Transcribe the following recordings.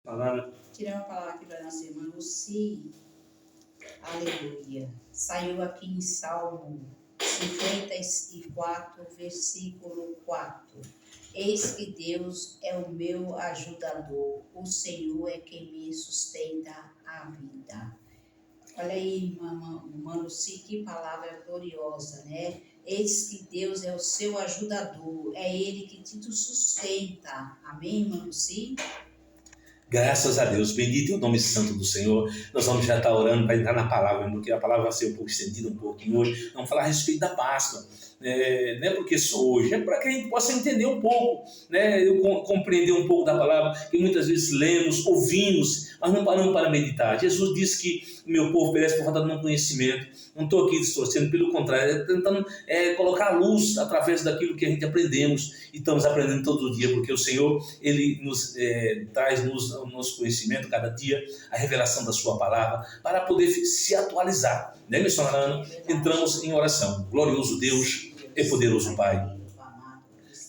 Palavra. Tirar uma palavra aqui para nossa irmã Lucy. Aleluia. Saiu aqui em Salmo 54, versículo 4. Eis que Deus é o meu ajudador, o Senhor é quem me sustenta a vida. Olha aí, irmã Lucy, que palavra gloriosa, né? Eis que Deus é o seu ajudador, é Ele que te sustenta. Amém, irmã Lucy? Graças a Deus, bendito é o nome santo do Senhor. Nós vamos já estar orando para entrar na palavra, porque a palavra vai ser um pouco estendida um pouquinho hoje. Vamos falar a respeito da Páscoa. Não é porque só hoje, é para que a gente possa entender um pouco, né? Compreender um pouco da palavra, que muitas vezes lemos, ouvimos, mas não paramos para meditar. Jesus disse que o meu povo perece por falta de um conhecimento. Não estou aqui distorcendo, pelo contrário, tentando colocar a luz através daquilo que a gente aprendemos e estamos aprendendo todo dia, porque o Senhor, Ele nos traz o nosso conhecimento cada dia, a revelação da sua palavra, para poder se atualizar. Né, missionária? Entramos em oração. Glorioso Deus e poderoso Pai,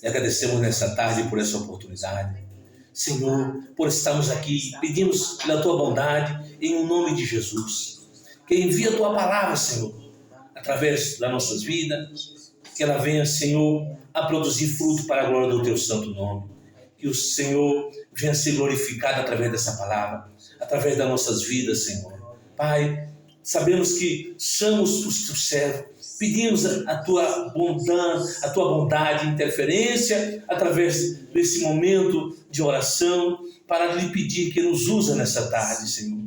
e agradecemos nessa tarde por essa oportunidade. Senhor, por estarmos aqui, pedimos pela Tua bondade, em o nome de Jesus, que envia a Tua palavra, Senhor, através das nossas vidas, que ela venha, Senhor, a produzir fruto para a glória do Teu santo nome. Que o Senhor venha ser glorificado através dessa palavra, através das nossas vidas, Senhor. Pai, sabemos que somos os Teus servos, pedimos a Tua bondade, interferência, através desse momento de oração, para lhe pedir que nos usa nessa tarde, Senhor.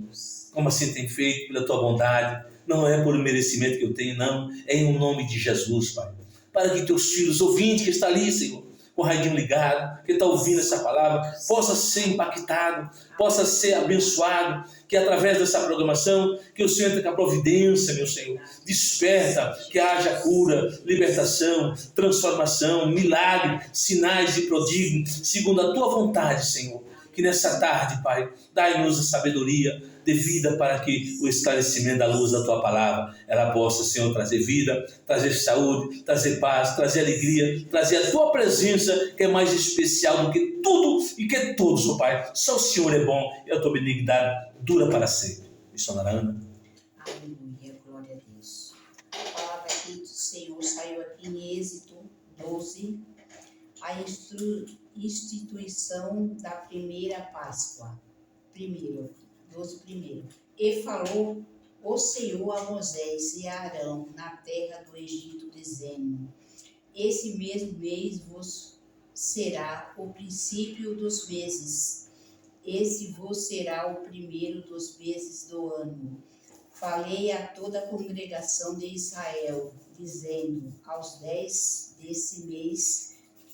Como assim tem feito, pela Tua bondade, não é por merecimento que eu tenho, não, é em nome de Jesus, Pai. Para que Teus filhos, ouvintes que está ali, Senhor, com o radinho ligado, que está ouvindo essa palavra, possa ser impactado, possa ser abençoado, que através dessa programação, que o Senhor entre com a providência, meu Senhor, desperta, que haja cura, libertação, transformação, milagre, sinais e prodígios, segundo a Tua vontade, Senhor. Que nessa tarde, Pai, dai-nos a sabedoria devida para que o esclarecimento da luz da Tua palavra, ela possa, Senhor, trazer vida, trazer saúde, trazer paz, trazer alegria, trazer a Tua presença, que é mais especial do que tudo e que todos, oh Pai. Só o Senhor é bom e a Tua benignidade dura para sempre. Missionária Ana. Aleluia, glória a Deus. A palavra aqui do Senhor saiu aqui em Êxodo 12, a instituição da primeira Páscoa. E falou o Senhor a Moisés e a Arão na terra do Egito, dizendo: esse mesmo mês vos será o princípio dos meses. Esse vos será o primeiro dos meses do ano. Falei a toda a congregação de Israel, dizendo: aos 10 desse mês,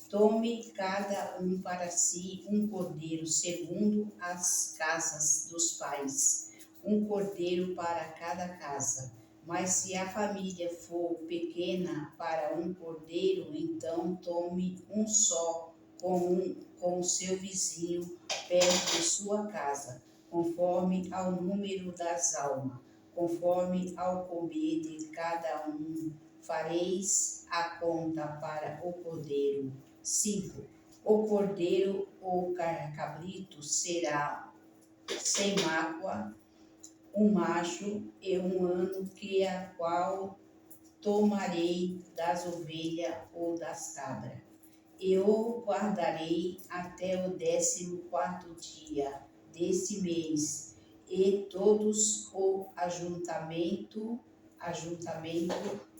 tome cada um para si um cordeiro, segundo as casas dos pais, um cordeiro para cada casa. Mas se a família for pequena para um cordeiro, então tome um só com o seu vizinho perto de sua casa, conforme ao número das almas, conforme ao comer de cada um, fareis a conta para o cordeiro. 5. O cordeiro ou cabrito será sem mácula, um macho e um ano, que a qual tomarei das ovelhas ou das cabras. Eu guardarei até o 14º dia deste mês, e todos o ajuntamento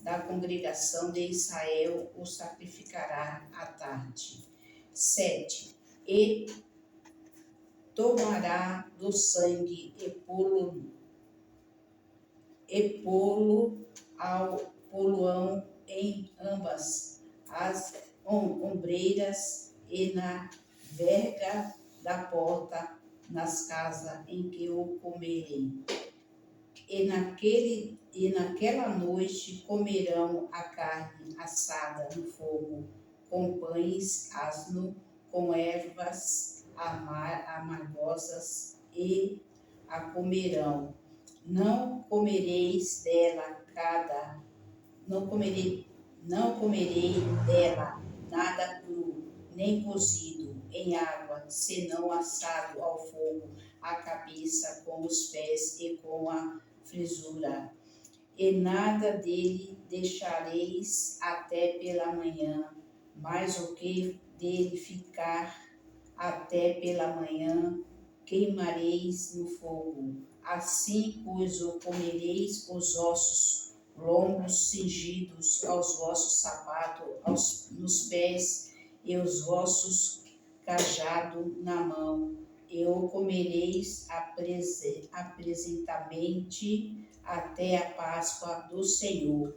da congregação de Israel o sacrificará à tarde. 7. E tomará do sangue e pô-lo ao poluão em ambas as ombreiras e na verga da porta, nas casas em que o comerem. E naquela noite comerão a carne assada no fogo, com pães asno, com ervas amargosas, e a comerão. Não comerei dela nada cru, nem cozido em água, senão assado ao fogo, a cabeça, com os pés e com a frisura. E nada dele deixareis até pela manhã, mas o que dele ficar até pela manhã, queimareis no fogo. Assim, pois, o comereis os ossos longos cingidos aos vossos sapatos, nos pés, e os vossos cajado na mão, e o comereis apresentamente até a Páscoa do Senhor.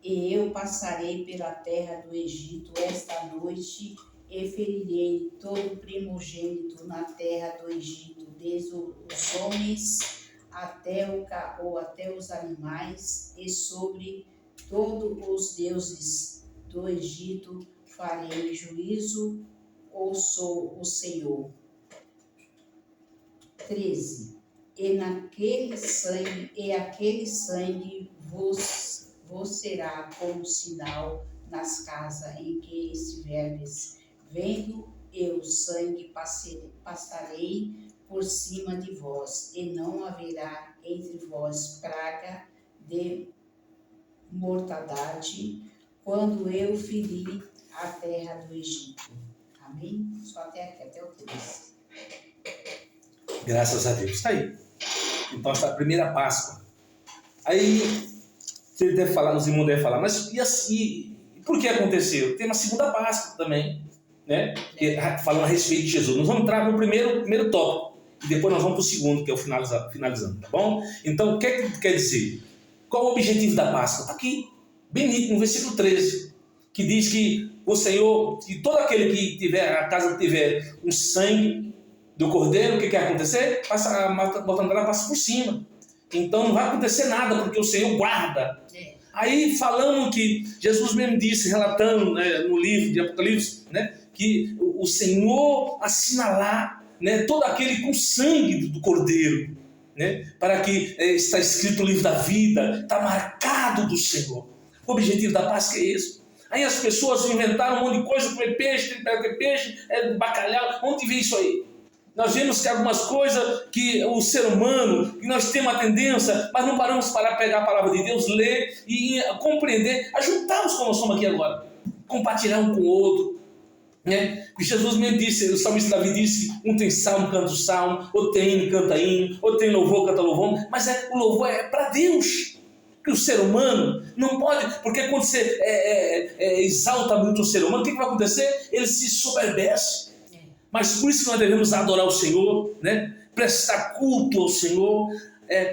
E eu passarei pela terra do Egito esta noite, e ferirei todo primogênito na terra do Egito, desde os homens até os animais, e sobre todos os deuses do Egito farei juízo, ou sou o Senhor. 13. E aquele sangue vos será como sinal nas casas em que estiverdes. Vendo eu o sangue, passarei por cima de vós, e não haverá entre vós praga de mortandade, quando eu ferir a terra do Egito. Amém? Só até aqui, até o 13. Graças a Deus. Está aí. Então, esta é a primeira Páscoa. Aí, você deve falar, os irmãos devem falar, mas e assim, por que aconteceu? Tem uma segunda Páscoa também, né? Falando a respeito de Jesus. Nós vamos entrar no primeiro tópico, e depois nós vamos para o segundo, que é o finalizando, tá bom? Então, o que é que quer dizer? Qual o objetivo da Páscoa? Está aqui, bem nítido, no versículo 13, que diz que o Senhor, que todo aquele que tiver, a casa que tiver um sangue do cordeiro, o que quer acontecer? A mortandade passa por cima. Então não vai acontecer nada, porque o Senhor guarda. Aí falando que Jesus mesmo disse, relatando, né, no livro de Apocalipse, né, que o Senhor assinalar, né, todo aquele com sangue do cordeiro, né, para que está escrito no livro da vida, está marcado do Senhor. O objetivo da Páscoa é esse. Aí as pessoas inventaram um monte de coisa, comer peixe, bacalhau, onde vem isso aí? Nós vemos que algumas coisas que o ser humano, que nós temos a tendência, mas não paramos para pegar a palavra de Deus, ler e compreender, ajuntarmos como nós somos aqui agora, compartilhar um com o outro, né? Porque Jesus mesmo disse, o salmista Davi disse, um tem salmo, canta o salmo, outro tem hino, canta hino, outro tem louvor, canta louvor, mas o louvor é para Deus. Porque o ser humano não pode, porque quando você exalta muito o ser humano, o que vai acontecer? Ele se soberbece. Mas por isso que nós devemos adorar o Senhor, né? Prestar culto ao Senhor,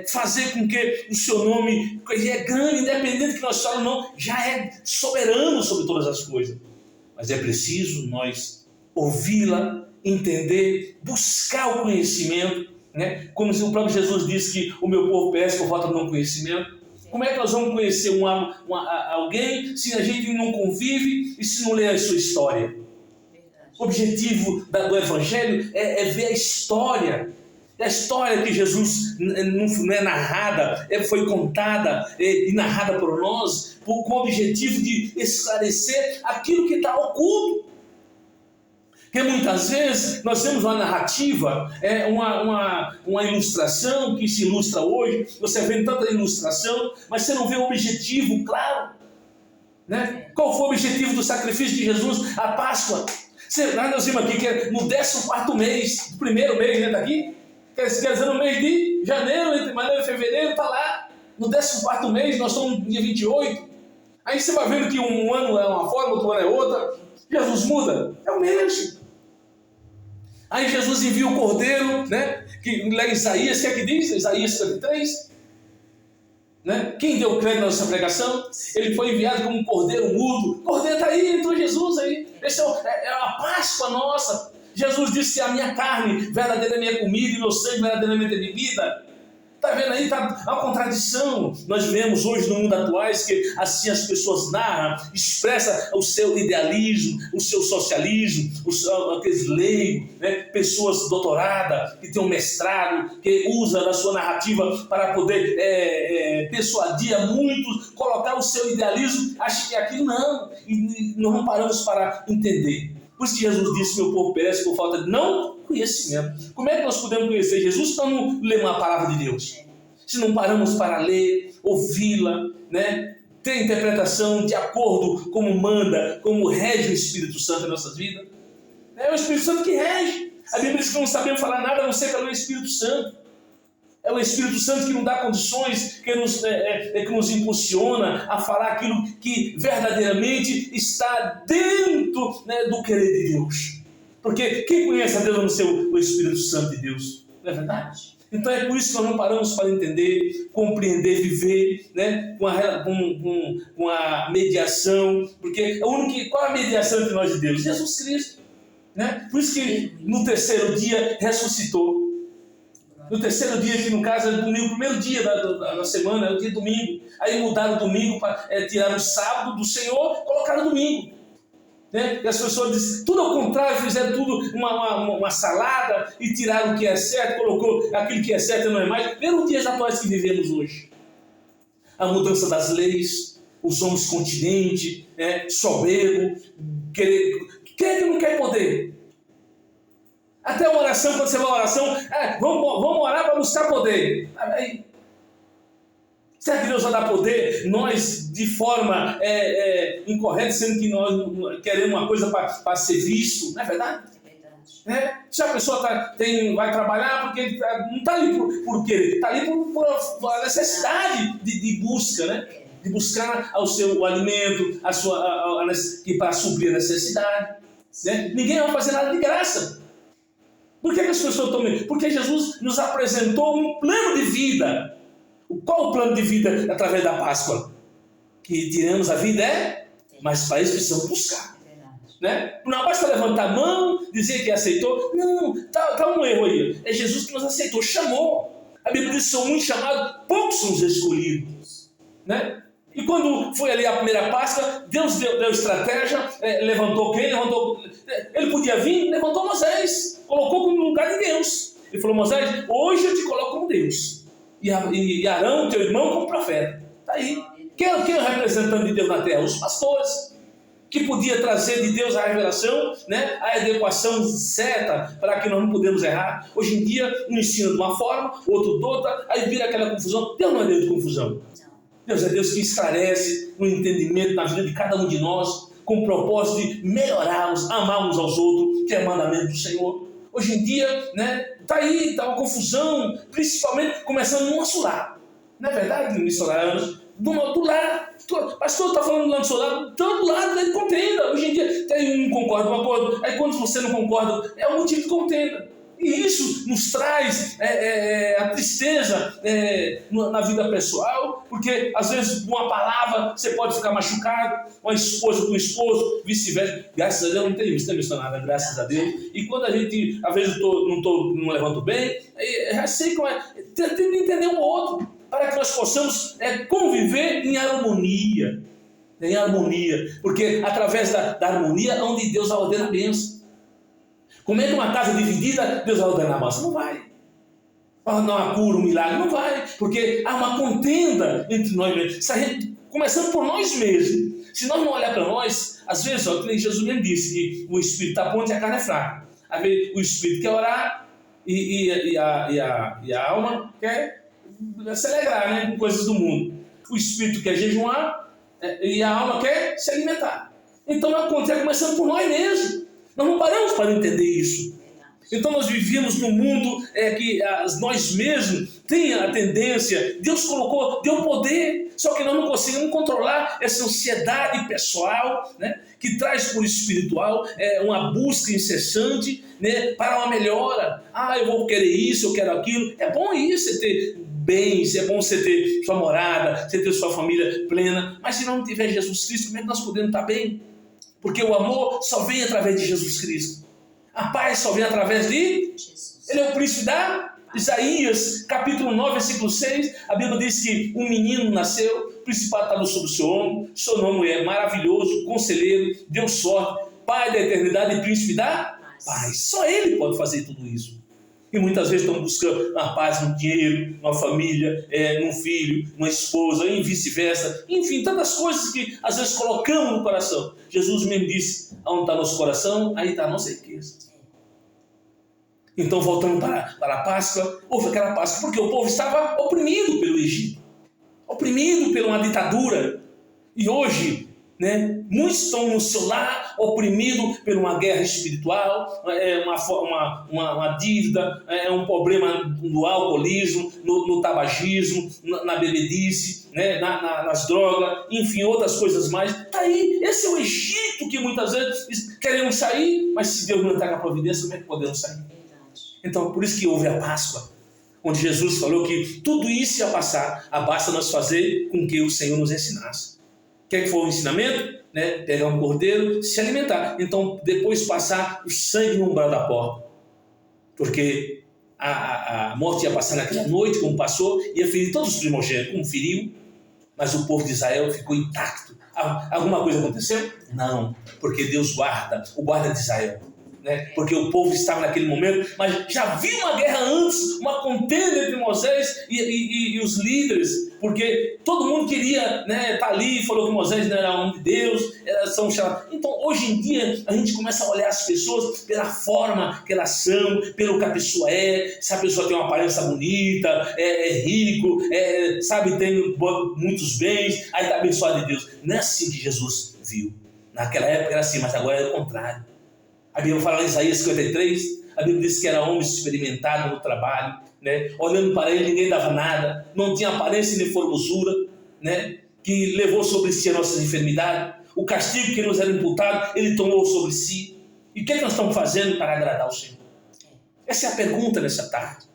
fazer com que o seu nome, ele é grande, independente do que nós falamos, não, já é soberano sobre todas as coisas. Mas é preciso nós ouvi-la, entender, buscar o conhecimento, né? Como o próprio Jesus disse que o meu povo perece por falta de um conhecimento. Como é que nós vamos conhecer alguém se a gente não convive e se não lê a sua história? O objetivo do Evangelho é ver a história. A história que Jesus não é narrada, foi contada e narrada por nós, com o objetivo de esclarecer aquilo que está oculto. Porque muitas vezes nós temos uma narrativa, uma ilustração que se ilustra hoje, você vê tanta ilustração, mas você não vê o objetivo claro. Né? Qual foi o objetivo do sacrifício de Jesus, a Páscoa? Nós vimos aqui que é no 14º mês, do primeiro mês, né, daqui? Quer dizer, no mês de janeiro, entre janeiro e fevereiro, está lá. No 14º mês, nós estamos no dia 28. Aí você vai vendo que um ano é uma forma, outro ano é outra. Jesus muda? É o mesmo. Aí Jesus envia o cordeiro, né? Que lá em Isaías, o que é que diz? Isaías 53. Né? Quem deu crédito nessa pregação? Ele foi enviado como um cordeiro mudo. O cordeiro está aí, entrou Jesus aí. Essa é a Páscoa nossa. Jesus disse que a minha carne verdadeira é minha comida e meu sangue verdadeiramente é bebida. Está vendo aí? Tá uma contradição. Nós vemos hoje no mundo atual que assim as pessoas narram, expressam o seu idealismo, o seu socialismo, aqueles leigos, né? Pessoas doutoradas, que têm um mestrado, que usam a sua narrativa para poder persuadir a muitos, colocar o seu idealismo, acha que aquilo não. E nós não paramos para entender. Por isso que Jesus disse: meu povo perece por falta de não conhecimento. Como é que nós podemos conhecer Jesus se não lemos a palavra de Deus? Se não paramos para ler, ouvi-la, né? Ter a interpretação de acordo como manda, como rege o Espírito Santo em nossas vidas. É o Espírito Santo que rege. A Bíblia diz que não sabemos falar nada a não ser pelo Espírito Santo. É o Espírito Santo que nos dá condições, que nos impulsiona a falar aquilo que verdadeiramente está dentro, né, do querer de Deus. Porque quem conhece a Deus a não ser o Espírito Santo de Deus? Não é verdade? Então é por isso que nós não paramos para entender, compreender, viver, né, com a mediação. Porque qual é a mediação entre nós e Deus? Jesus Cristo. Né? Por isso que no terceiro dia ressuscitou. No terceiro dia, que no caso é domingo, o primeiro dia da semana, é o dia domingo. Aí mudaram o domingo, tiraram o sábado do Senhor, colocaram o domingo. Né? E as pessoas dizem tudo ao contrário, fizeram tudo uma salada e tiraram o que é certo, colocou aquilo que é certo e não é mais. Vê os dias atuais que vivemos hoje. A mudança das leis, os homens continentes, soberbo, quem não quer poder? Até uma oração, quando você vai à oração, vamos orar para buscar poder. Aí, será que Deus vai dar poder? Nós, de forma incorreta, sendo que nós queremos uma coisa para ser visto, não é verdade? É verdade. Se a pessoa vai trabalhar, porque não está ali por querer, está ali por necessidade de busca, né? De buscar o alimento, para suprir a necessidade. Né? Ninguém vai fazer nada de graça. Por que as pessoas estão vendo? Porque Jesus nos apresentou um plano de vida. Qual o plano de vida através da Páscoa? Que tiramos a vida mas para isso precisamos buscar. Né? Não basta levantar a mão, dizer que aceitou. Não, está um erro aí. É Jesus que nos aceitou, chamou. A Bíblia diz que são muitos chamados, poucos são os escolhidos. Né? E quando foi ali a primeira Páscoa, Deus deu estratégia, levantou quem? Ele podia vir, levantou Moisés, colocou como lugar de Deus. Ele falou: Moisés, hoje eu te coloco como Deus. E Arão, teu irmão, como profeta. Está aí. Quem é o representante de Deus na terra? Os pastores. Que podia trazer de Deus a revelação, né? A adequação certa para que nós não podemos errar. Hoje em dia, um ensina de uma forma, outro de outra, aí vira aquela confusão. Deus não é Deus de confusão. Deus é Deus que esclarece no entendimento na vida de cada um de nós, com o propósito de melhorarmos, amarmos aos outros, que é mandamento do Senhor. Hoje em dia, né, está uma confusão, principalmente começando no nosso lar. Não é verdade, missionários? Do lar. Pastor, está falando do lado do seu lado, todo lado ele contenda. Hoje em dia tem um concorda com um acordo, aí quando você não concorda, é um motivo de contenda. E isso nos traz a tristeza na vida pessoal, porque às vezes com uma palavra você pode ficar machucado, uma esposa com um esposo, vice-versa. Graças a Deus não tem isso, tem missionário, graças a Deus. E quando a gente, às vezes não levanto bem, sei como tentando entender um outro, para que nós possamos conviver em harmonia. Em harmonia, porque através da harmonia é onde Deus ordena a bênção. Como é que uma casa dividida, Deus vai ordenar a bênção? Não vai. Vai ordenar uma cura, um milagre? Não vai. Porque há uma contenda entre nós mesmos. Começando por nós mesmos. Se nós não olhar para nós, às vezes, Jesus mesmo disse que o espírito está pronto e a carne é fraca. Às vezes o espírito quer orar e a alma quer se alegrar, né, com coisas do mundo. O espírito quer jejuar e a alma quer se alimentar. Então acontece começando por nós mesmos. Nós não paramos para entender isso. Então nós vivíamos num mundo que nós mesmos tem a tendência, Deus deu poder, só que nós não conseguimos controlar essa ansiedade pessoal, né, que traz por espiritual uma busca incessante, né, para uma melhora. Eu vou querer isso, eu quero aquilo. É bom isso, você ter bens, é bom você ter sua morada, você ter sua família plena, mas se não tiver Jesus Cristo, como é que nós podemos estar bem? Porque o amor só vem através de Jesus Cristo. A paz só vem através de Jesus. Ele é o príncipe da Isaías, capítulo 9, versículo 6. A Bíblia diz que um menino nasceu, o principado está sobre o seu ombro. Seu nome é maravilhoso, conselheiro, Deus sorte, Pai da eternidade e príncipe da paz. Só Ele pode fazer tudo isso. E muitas vezes estão buscando uma paz no dinheiro, numa família, num filho, numa esposa, e vice-versa. Enfim, tantas coisas que às vezes colocamos no coração. Jesus mesmo disse, onde está nosso coração, aí está a nossa riqueza. Então, voltando para a Páscoa, houve aquela Páscoa, porque o povo estava oprimido pelo Egito, oprimido por uma ditadura. E hoje, né, muitos estão no seu lar, oprimidos por uma guerra espiritual, uma dívida, um problema no alcoolismo, no tabagismo, na bebedice, né, nas drogas, enfim, outras coisas mais. Está aí, esse é o Egito que muitas vezes queremos sair, mas se Deus não entrar na providência, como é que podemos sair? Então, por isso que houve a Páscoa, onde Jesus falou que tudo isso ia passar, basta nós fazer com que o Senhor nos ensinasse. Quer que for o ensinamento? Né? Pegar um cordeiro, se alimentar. Então, depois passar o sangue no umbral da porta. Porque a morte ia passar naquela noite, como passou, ia ferir todos os primogênitos, como feriu, mas o povo de Israel ficou intacto. Alguma coisa aconteceu? Não, porque Deus guarda, o guarda de Israel. Né? Porque o povo estava naquele momento, mas já havia uma guerra antes, uma contenda entre Moisés e os líderes, porque todo mundo queria, né, estar ali, falou que Moisés não era homem de Deus, são chamados. Então hoje em dia a gente começa a olhar as pessoas pela forma que elas são, pelo que a pessoa é, se a pessoa tem uma aparência bonita, é rico, sabe, tem muitos bens, aí está abençoado de Deus. Não é assim que Jesus viu. Naquela época era assim, mas agora é o contrário. A Bíblia fala em Isaías 53, a Bíblia diz que era homem experimentado no trabalho, né? Olhando para ele ninguém dava nada, não tinha aparência nem formosura, né? Que levou sobre si as nossas enfermidades, o castigo que nos era imputado, ele tomou sobre si. E o que nós estamos fazendo para agradar o Senhor? Essa é a pergunta nessa tarde.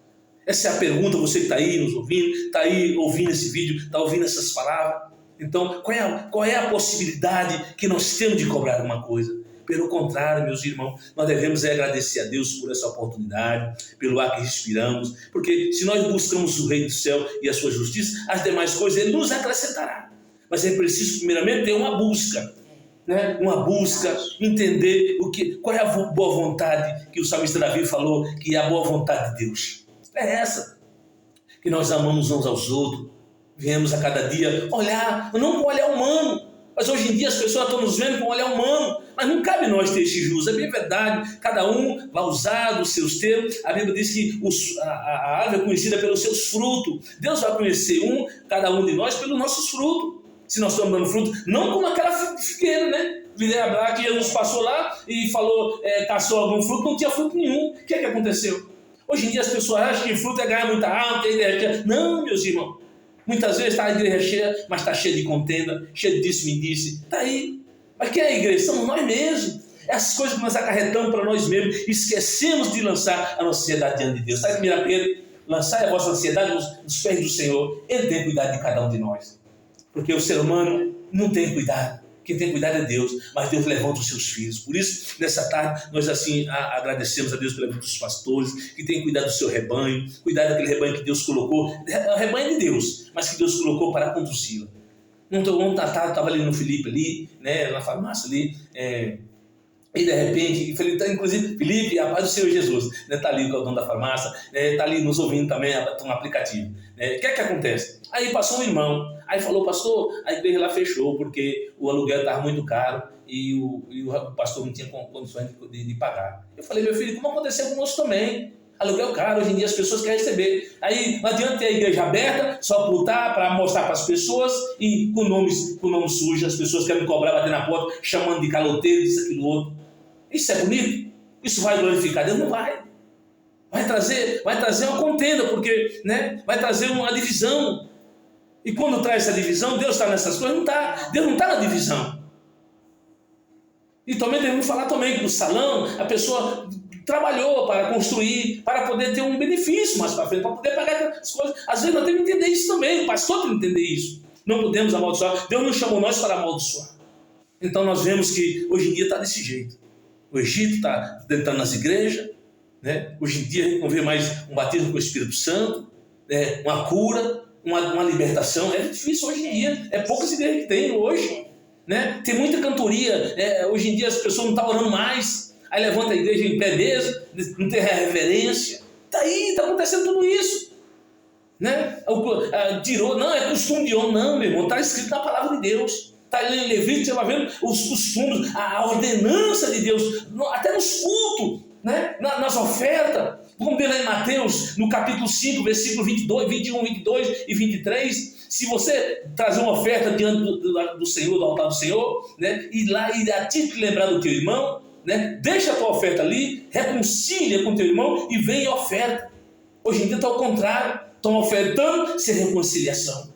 Essa é a pergunta, você que está aí nos ouvindo, está aí ouvindo esse vídeo, está ouvindo essas palavras. Então, qual é a possibilidade que nós temos de cobrar alguma coisa? Pelo contrário, meus irmãos, nós devemos agradecer a Deus por essa oportunidade, pelo ar que respiramos, porque se nós buscamos o Reino do Céu e a sua justiça, as demais coisas Ele nos acrescentará. Mas é preciso, primeiramente, ter uma busca, né? Uma busca, entender qual é a boa vontade que o salmista Davi falou, que é a boa vontade de Deus. É essa, que nós amamos uns aos outros, viemos a cada dia olhar, não com olhar humano, mas hoje em dia as pessoas estão nos vendo com um olhar humano, mas não cabe nós ter esse juízo. É bem verdade, cada um vai usar os seus termos. A Bíblia diz que a árvore é conhecida pelos seus frutos. Deus vai conhecer cada um de nós pelos nossos frutos. Se nós estamos dando fruto, não como aquela figueira, né? Videira brava que Jesus passou lá e falou, caçou algum fruto, não tinha fruto nenhum. O que é que aconteceu? Hoje em dia as pessoas acham que fruto é ganhar muita alma, ter ideia. Não, meus irmãos. Muitas vezes está a igreja cheia, mas está cheia de contenda, cheia de disse-me-disse. Está aí. Mas quem é a igreja? Somos nós mesmos. Essas coisas que nós acarretamos para nós mesmos. Esquecemos de lançar a nossa ansiedade diante de Deus. Está em 1 Pedro? Lançai a vossa ansiedade nos pés do Senhor. Ele tem cuidado de cada um de nós. Porque o ser humano não tem cuidado. Quem tem cuidado é Deus, mas Deus levanta os seus filhos. Por isso, nessa tarde, nós assim agradecemos a Deus pela vida dos pastores, que tem cuidado do seu rebanho, cuidado daquele rebanho que Deus colocou, o rebanho de Deus, mas que Deus colocou para conduzi-la. Ontem à tarde estava ali no Felipe, ali, né, na farmácia ali, e de repente, inclusive Felipe, a paz do Senhor Jesus, está ali com o dono da farmácia, está ali nos ouvindo também no aplicativo. O que é que acontece? Aí passou um irmão, aí falou, pastor, a igreja lá fechou porque o aluguel estava muito caro e o pastor não tinha condições de pagar. Eu falei, meu filho, como aconteceu conosco também? Aluguel caro, hoje em dia as pessoas querem receber. Aí não adianta ter a igreja aberta, só botar para mostrar para as pessoas e com nome sujo, as pessoas querem cobrar, bater na porta, chamando de caloteiro, isso, aquilo, outro. Isso é bonito? Isso vai glorificar Deus? Não vai. Vai trazer uma contenda, porque, né, vai trazer uma divisão. E quando traz essa divisão, Deus está nessas coisas? Não está. Deus não está na divisão. E também devemos falar também que no salão a pessoa trabalhou para construir, para poder ter um benefício mais para frente, para poder pagar as coisas. Às vezes nós temos que entender isso também, o pastor tem que entender isso. Não podemos amaldiçoar. Deus não chamou nós para amaldiçoar. Então nós vemos que hoje em dia está desse jeito. O Egito está entrando nas igrejas, né? Hoje em dia a gente não vê mais um batismo com o Espírito Santo, né? Uma cura, uma libertação. É difícil hoje em dia, é poucas igrejas que tem hoje, né? Tem muita cantoria, hoje em dia as pessoas não estão orando mais, aí levanta a igreja em pé mesmo, não tem reverência, Está aí, está acontecendo tudo isso. Né? Tirou, não, é costume de homem, não, meu irmão, está escrito na palavra de Deus. Está ali em Levítico, você vai vendo os costumes, a ordenança de Deus, até nos cultos, né? Nas ofertas. Vamos ver lá em Mateus, no capítulo 5, versículo 22, 21, 22 e 23. Se você trazer uma oferta diante do Senhor, do altar do Senhor, né? E lá e a ti te lembrar do teu irmão, né? Deixa a tua oferta ali, reconcilia com teu irmão e vem e oferta. Hoje em dia está ao contrário, estão ofertando sem reconciliação.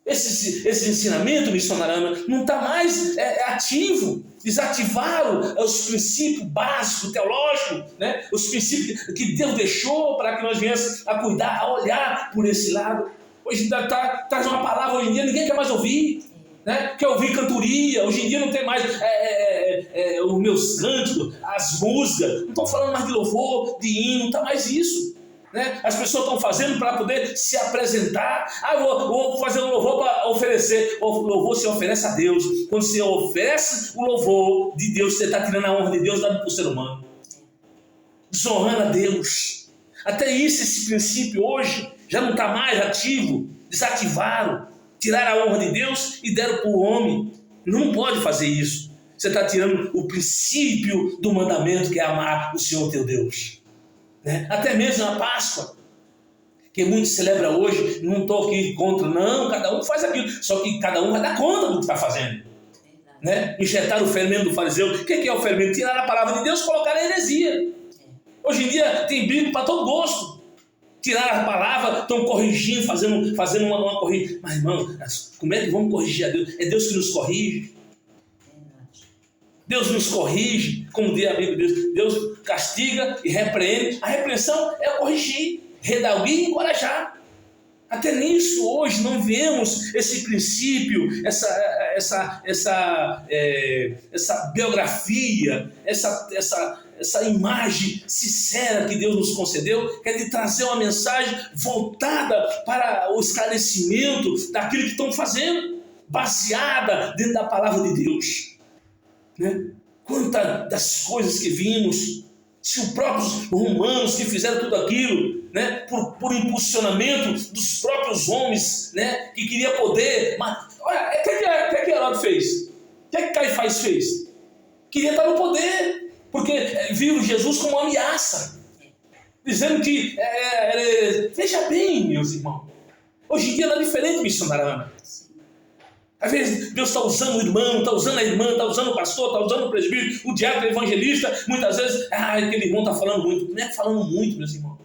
Esse ensinamento missionário não está mais ativo. Desativaram os princípios básicos, teológicos, né? Os princípios que Deus deixou para que nós viéssemos a cuidar, a olhar por esse lado. Hoje traz uma palavra, hoje em dia ninguém quer mais ouvir, né? Quer ouvir cantoria. Hoje em dia não tem mais os meus cânticos, as músicas, não estão falando mais de louvor, de hino, não está mais isso. Né? As pessoas estão fazendo para poder se apresentar. Vou fazer um louvor para oferecer. O louvor se oferece a Deus. Quando você oferece o louvor de Deus, você está tirando a honra de Deus, dando para o ser humano, desonrando a Deus. Até isso, esse princípio hoje já não está mais ativo. Desativaram, tiraram a honra de Deus e deram para o homem. Não pode fazer isso. Você está tirando o princípio do mandamento, que é amar o Senhor teu Deus. Né? Até mesmo na Páscoa, que muitos celebram hoje. Não estou aqui contra, não, cada um faz aquilo, só que cada um vai dar conta do que está fazendo, né? Injetaram o fermento do fariseu. O que é o fermento? Tirar a palavra de Deus e colocar a heresia. Hoje em dia tem Bíblia para todo gosto. Tirar a palavra, estão corrigindo, fazendo uma corrigida. Mas irmão, como é que vamos corrigir a Deus? É Deus que nos corrige. Deus nos corrige, como diz a Bíblia de Deus. Deus castiga e repreende. A repreensão é corrigir, redarguir e encorajar. Até nisso hoje não vemos esse princípio, essa biografia, essa imagem sincera que Deus nos concedeu, que é de trazer uma mensagem voltada para o esclarecimento daquilo que estão fazendo, baseada dentro da palavra de Deus. Né? Quantas das coisas que vimos, se os próprios romanos que fizeram tudo aquilo, né, por impulsionamento dos próprios homens, né, que queria poder, mas olha, o que Herodes fez? O que Caifás fez? Queria estar no poder, porque viu Jesus como uma ameaça, dizendo que veja bem, meus irmãos, hoje em dia não é diferente, missionário. Às vezes Deus está usando o irmão, está usando a irmã, está usando o pastor, está usando o presbítero, o diácono, o evangelista. Muitas vezes, aquele irmão está falando muito. Não é falando muito, meus irmãos.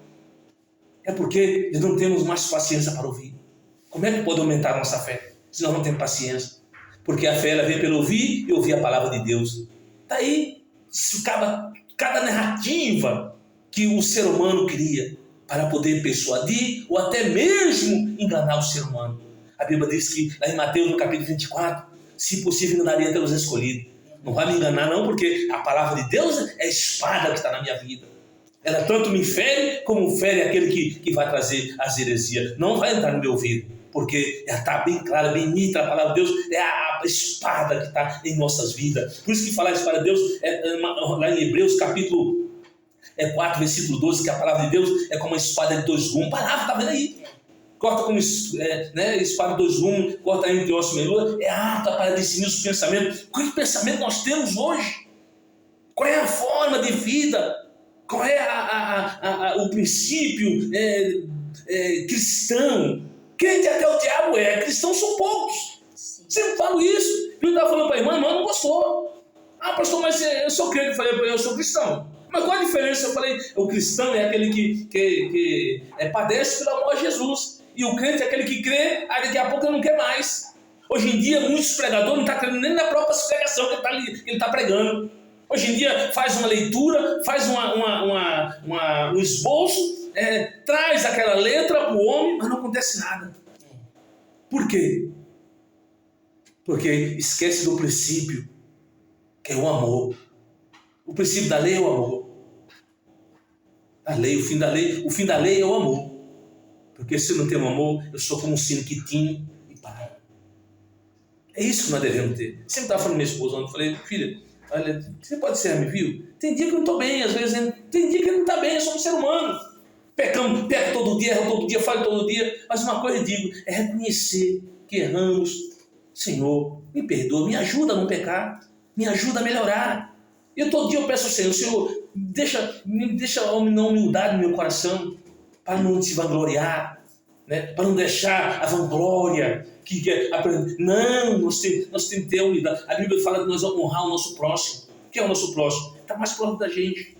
É porque nós não temos mais paciência para ouvir. Como é que pode aumentar a nossa fé se nós não temos paciência? Porque a fé ela vem pelo ouvir e ouvir a palavra de Deus. Está aí, cada narrativa que o ser humano cria para poder persuadir ou até mesmo enganar o ser humano. A Bíblia diz que, lá em Mateus, no capítulo 24, se possível, enganaria até os escolhidos. Não vai me enganar, não, porque a palavra de Deus é a espada que está na minha vida. Ela tanto me fere, como fere aquele que vai trazer as heresias. Não vai entrar no meu ouvido, porque ela está bem clara, bem nítida. A palavra de Deus é a espada que está em nossas vidas. Por isso que falar a espada de Deus, lá em Hebreus, capítulo 4, versículo 12, que a palavra de Deus é como uma espada de dois gumes. A palavra está vendo aí. Corta como espada de dois gumes, corta entre osso e medula, é apta para discernir os pensamentos. Qual é o pensamento que nós temos hoje? Qual é a forma de vida? Qual é o princípio cristão? Crente até o diabo é, cristãos são poucos. Sempre falo isso. Eu estava falando para a irmã não gostou. Pastor, mas eu sou crente. Eu falei, eu sou cristão. Mas qual a diferença? Eu falei, o cristão é aquele que padece pelo amor a Jesus. E o crente é aquele que crê, aí daqui a pouco ele não quer mais. Hoje em dia, muitos pregadores não estão crendo nem na própria pregação que ele está pregando. Hoje em dia, faz uma leitura, faz um esboço, traz aquela letra para o homem, mas não acontece nada. Por quê? Porque esquece do princípio, que é o amor. O princípio da lei é o amor. O fim da lei é o amor. Porque se eu não tenho amor, eu sou como um sino que tinha e para. É isso que nós devemos ter. Sempre estava falando com minha esposa, eu falei, filha, olha, você pode ser, me viu? Tem dia que eu não estou bem, às vezes tem dia que eu não está bem, eu sou um ser humano. Peco todo dia, erro todo dia, falho todo dia. Mas uma coisa eu digo, é reconhecer que erramos. Senhor, me perdoa, me ajuda a não pecar, me ajuda a melhorar. Eu todo dia eu peço ao Senhor, Senhor, me deixa na humildade no meu coração, para não te vangloriar, né? Para não deixar a vanglória. Não, nós temos que ter humildade. A Bíblia fala que nós vamos honrar o nosso próximo. Quem é o nosso próximo? Está mais próximo da gente.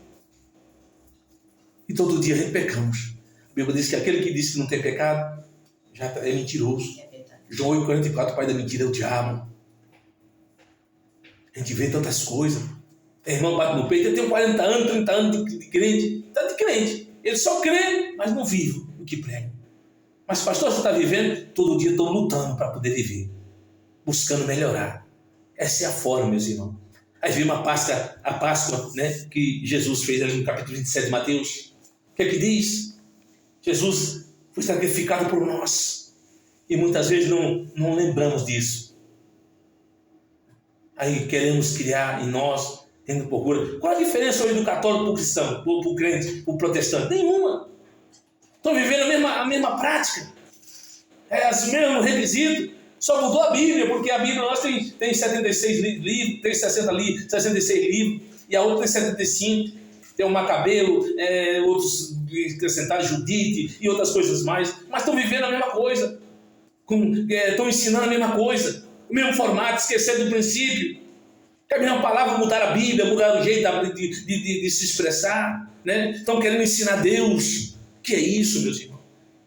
E todo dia a gente pecamos. A Bíblia diz que aquele que diz que não tem pecado já é mentiroso. João 8,44, o pai da mentira é o diabo. A gente vê tantas coisas. A irmã bate no peito, eu tenho 40 anos, 30 anos de crente. Está de crente. Ele só crê, mas não vive o que prega. Mas pastor, você está vivendo? Todo dia estou lutando para poder viver. Buscando melhorar. Essa é a forma, meus irmãos. Aí vem a Páscoa, né, que Jesus fez ali no capítulo 27 de Mateus. O que é que diz? Jesus foi sacrificado por nós. E muitas vezes não lembramos disso. Aí queremos criar em nós, tendo procura. Qual a diferença hoje do católico para o cristão, para o crente, para o protestante? Nenhuma. Estão vivendo a mesma prática. Os mesmos requisitos. Só mudou a Bíblia, porque a Bíblia nós tem 76 livros, tem 66 livros, e a outra tem 75. Tem o Macabeu, outros acrescentaram Judite e outras coisas mais. Mas estão vivendo a mesma coisa. Estão ensinando a mesma coisa. O mesmo formato, esquecendo do princípio. Que a mesma palavra, mudar a Bíblia, mudar o jeito de se expressar. Né? Estão querendo ensinar Deus. O que é isso, meus irmãos?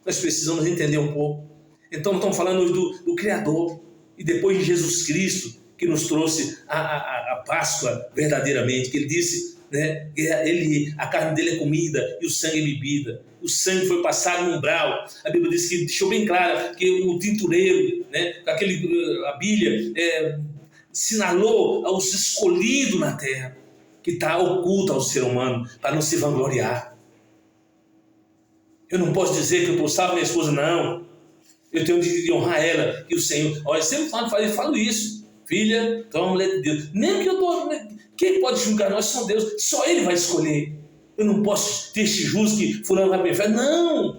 Nós precisamos entender um pouco. Então, nós estamos falando hoje do Criador. E depois de Jesus Cristo, que nos trouxe a Páscoa verdadeiramente. Que Ele disse, né, que a carne dele é comida e o sangue é bebida. O sangue foi passado no umbral. A Bíblia diz que deixou bem claro que o tintureiro, né, a bilha, sinalou aos escolhidos na terra, que está oculto ao ser humano, para não se vangloriar. Eu não posso dizer que eu estou salvo minha esposa, não. Eu tenho de honrar ela, que o Senhor... Olha, sempre falo isso. Filha, tu é uma mulher de Deus. Nem que eu estou... Quem pode julgar nós são Deus. Só Ele vai escolher. Eu não posso ter este justo que fulano vai para o inferno.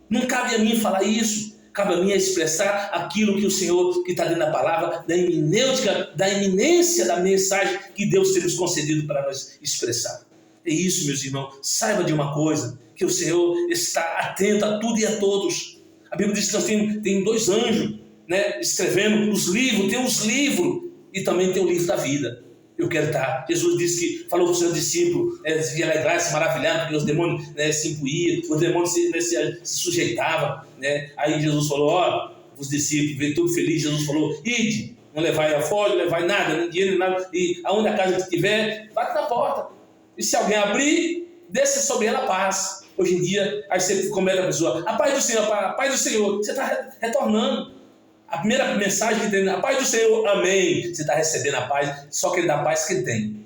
Não cabe a mim falar isso. Cabe a mim expressar aquilo que o Senhor, que está dentro da palavra, da iminência da mensagem que Deus tem nos concedido para nós expressar. É isso, meus irmãos. Saiba de uma coisa, que o Senhor está atento a tudo e a todos. A Bíblia diz que nós tem 2 anjos, né, escrevendo os livros. Tem os livros e também tem o livro da vida. Eu quero estar. Jesus disse que falou para os seus discípulos, se alegrar, se maravilhar, porque os demônios, né, se impuíam, os demônios se sujeitavam. Né? Aí Jesus falou, os discípulos veio tudo feliz. Jesus falou, ide, não levai alforje, não levai nada, nem dinheiro, nada. E aonde a casa que estiver, bate na porta. E se alguém abrir, desça sobre ela a paz. Hoje em dia, aí você comenta a pessoa, a paz do Senhor, a paz do Senhor. Você está retornando. A primeira mensagem que tem, a paz do Senhor, amém. Você está recebendo a paz, só que Ele dá a paz que Ele tem.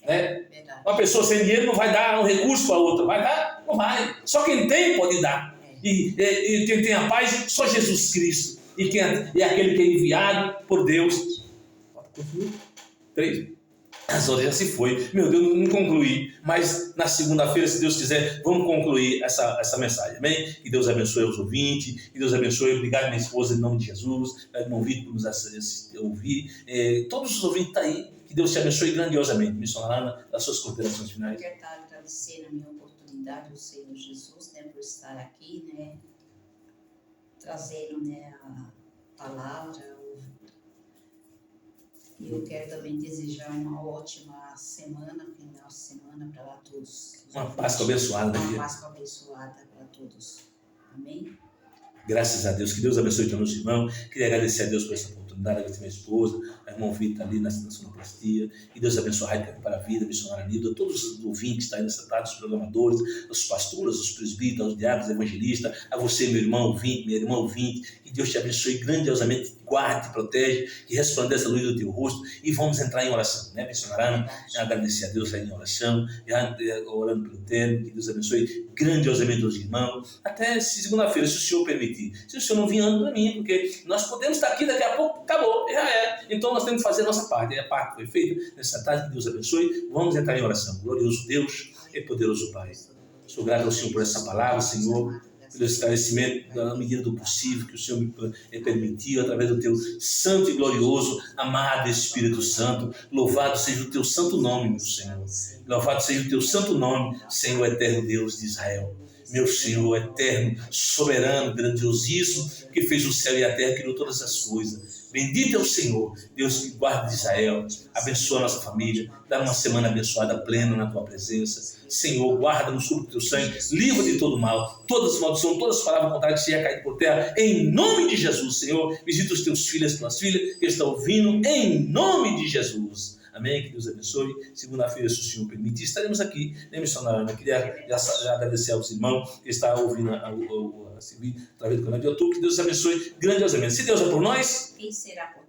Né? Uma pessoa sem dinheiro não vai dar um recurso para outra. Vai dar? Não vai. Só quem tem pode dar. E quem tem a paz, só Jesus Cristo. E quem é aquele que é enviado por Deus. 3. As horas já se foi. Meu Deus, não concluí. Mas na segunda-feira, se Deus quiser, vamos concluir essa mensagem. Amém? Que Deus abençoe os ouvintes. Que Deus abençoe. Obrigado, minha esposa, em nome de Jesus. Irmão Vitor, por nos ouvir. Todos os ouvintes estão aí. Que Deus te abençoe grandiosamente. Missionária Ana, das suas considerações finais. Eu quero agradecer a minha oportunidade, o Senhor Jesus, né, por estar aqui, né, trazendo, né, a palavra. E eu quero também desejar uma ótima semana, final de semana para todos. Uma Páscoa abençoada. Uma Páscoa abençoada para todos. Amém? Graças a Deus. Que Deus abençoe o nosso irmão. Queria agradecer a Deus por essa oportunidade, agradecer a minha esposa, a irmã Vitor ali na sonoplastia. Que Deus abençoe a Rádio para a Vida, a missionária Nilda, todos os ouvintes que estão aí nessa tarde, os programadores, os pastores, os presbíteros, os diáconos, os evangelistas, a você, meu irmão ouvinte, minha irmã ouvinte. Que Deus te abençoe grandiosamente, guarde, protege, que resplandeça a luz do teu rosto. E vamos entrar em oração, né, missionária Ana? Agradecer a Deus aí em oração, orando pelo termo. Que Deus abençoe grandiosamente os irmãos. Até segunda-feira, se o Senhor permitir. Se o Senhor não vir, anda para mim, porque nós podemos estar aqui daqui a pouco, acabou, já é. Então nós temos que fazer a nossa parte. E a parte foi feita nessa tarde. Que Deus abençoe. Vamos entrar em oração. Glorioso Deus e poderoso Pai. Sou grato ao Senhor por essa palavra, Senhor, pelo esclarecimento, na medida do possível, que o Senhor me permitiu, através do teu santo e glorioso, amado Espírito Santo. Louvado seja o teu santo nome, meu Senhor. Louvado seja o teu santo nome, Senhor eterno Deus de Israel. Meu Senhor eterno, soberano, grandiosíssimo, que fez o céu e a terra, criou todas as coisas. Bendito é o Senhor, Deus que guarda de Israel, abençoa a nossa família, dá uma semana abençoada, plena na tua presença. Senhor, guarda-nos sob o teu sangue, livra de todo mal, todas as maldições, todas as palavras contrárias que se caído por terra, em nome de Jesus, Senhor. Visita os teus filhos, as tuas filhas que estão ouvindo, em nome de Jesus. Amém, que Deus abençoe. Segunda-feira, se o Senhor permitir, estaremos aqui na Missão da Ana. Queria já agradecer aos irmãos que estão ouvindo a através do canal de YouTube. Que Deus abençoe grandiosamente. Se Deus é por nós, quem será por